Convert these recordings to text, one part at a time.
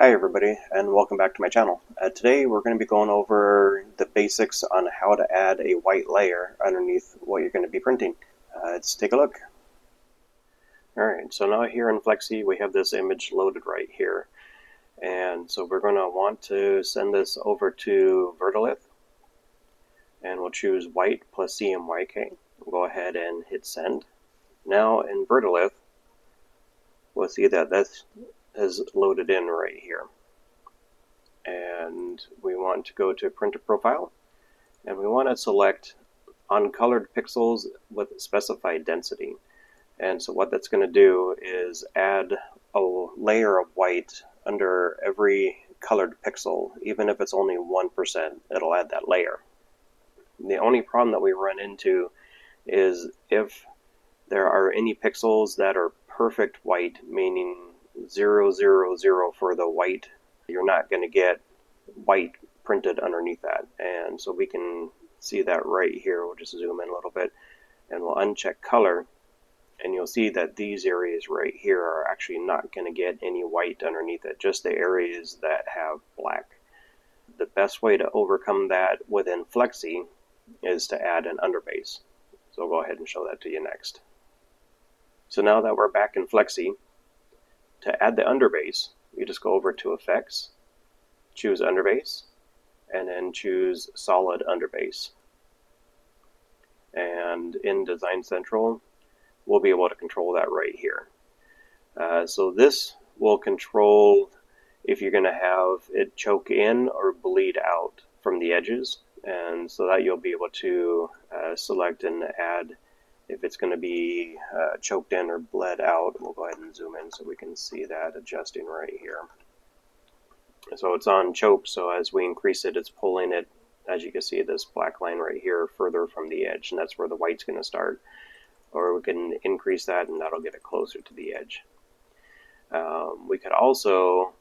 Hi everybody, and welcome back to my channel. Today we're going to be going over the basics on how to add a white layer underneath what you're going to be printing. Let's take a look. Alright, so now here in Flexi we have this image loaded right here. And so we're going to want to send this over to VerteLith. And we'll choose white plus CMYK. We'll go ahead and hit send. Now in VerteLith, we'll see that this is loaded in right here. And we want to go to printer profile, and we want to select uncolored pixels with specified density. And so what that's going to do is add a layer of white under every colored pixel. Even if it's only 1%, it'll add that layer. The only problem that we run into is if there are any pixels that are perfect white, meaning 0, 0, 0 for the white, you're not going to get white printed underneath that. And so we can see that right here. We'll just zoom in a little bit and we'll uncheck color, and you'll see that these areas right here are actually not going to get any white underneath it, just the areas that have black. The best way to overcome that within Flexi is to add an underbase. So I'll go ahead and show that to you next. So now that we're back in Flexi, to add the underbase, you just go over to Effects, choose Underbase, and then choose Solid Underbase. And in Design Central, we'll be able to control that right here. So this will control if you're going to have it choke in or bleed out from the edges, and so that you'll be able to select and add if it's going to be choked in or bled out. We'll go ahead and zoom in so we can see that adjusting right here. So it's on choke, so as we increase it, it's pulling it, as you can see, this black line right here further from the edge, and that's where the white's going to start. Or we can increase that, and that'll get it closer to the edge. We could also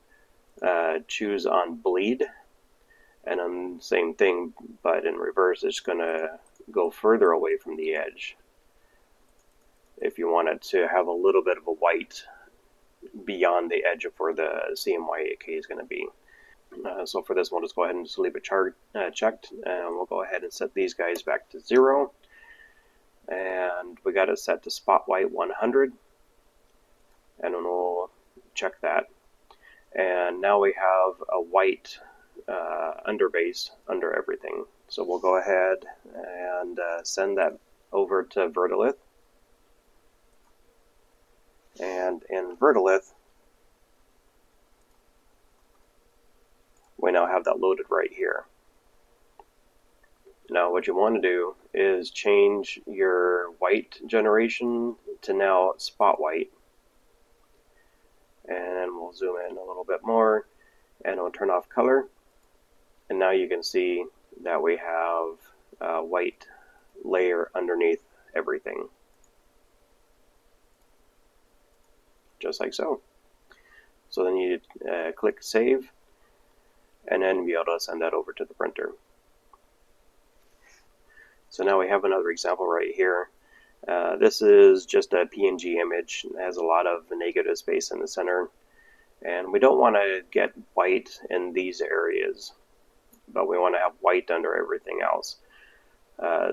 choose on bleed, and on same thing, but in reverse, it's going to go further away from the edge. If you want it to have a little bit of a white beyond the edge of where the CMYK is going to be. So for this, we'll just go ahead and just leave it checked, and we'll go ahead and set these guys back to 0. And we got it set to spot white 100, and then we'll check that. And now we have a white underbase under everything. So we'll go ahead and send that over to VerteLith. And in VerteLith, we now have that loaded right here. Now what you want to do is change your white generation to now spot white. And we'll zoom in a little bit more, and we'll turn off color. And now you can see that we have a white layer underneath everything. Just like so. So then you click Save, and then be able to send that over to the printer. So now we have another example right here. This is just a PNG image. It has a lot of negative space in the center, and we don't want to get white in these areas, but we want to have white under everything else.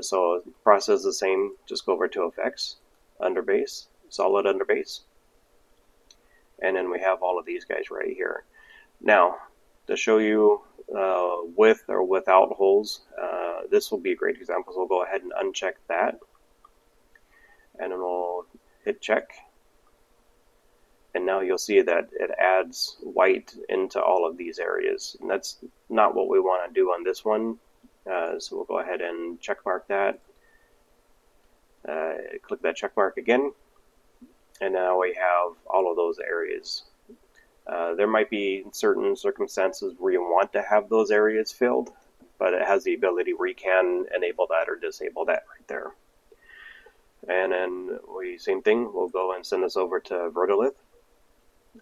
So the process is the same. Just go over to Effects, Underbase, Solid Underbase, and then we have all of these guys right here. Now, to show you with or without holes, this will be a great example. So we'll go ahead and uncheck that, and then we'll hit check. And now you'll see that it adds white into all of these areas. And that's not what we want to do on this one. So we'll go ahead and check mark that. Click that check mark again. And now we have all of those areas. There might be certain circumstances where you want to have those areas filled, but it has the ability where you can enable that or disable that right there. And then same thing, we'll go and send this over to VerteLith.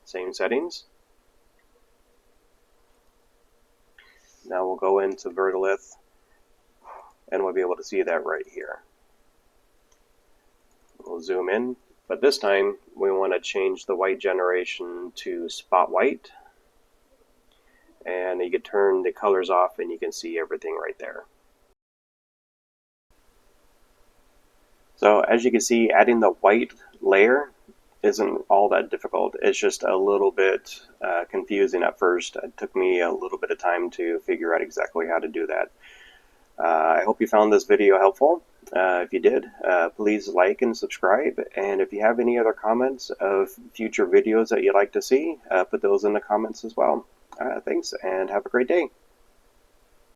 Same settings. Now we'll go into VerteLith, and we'll be able to see that right here. We'll zoom in, but this time we want to change the white generation to spot white, and you can turn the colors off and you can see everything right there. So as you can see, adding the white layer isn't all that difficult. It's just a little bit confusing at first. It took me a little bit of time to figure out exactly how to do that. I hope you found this video helpful. If you did, please like and subscribe. And if you have any other comments of future videos that you'd like to see, put those in the comments as well. Thanks, and have a great day.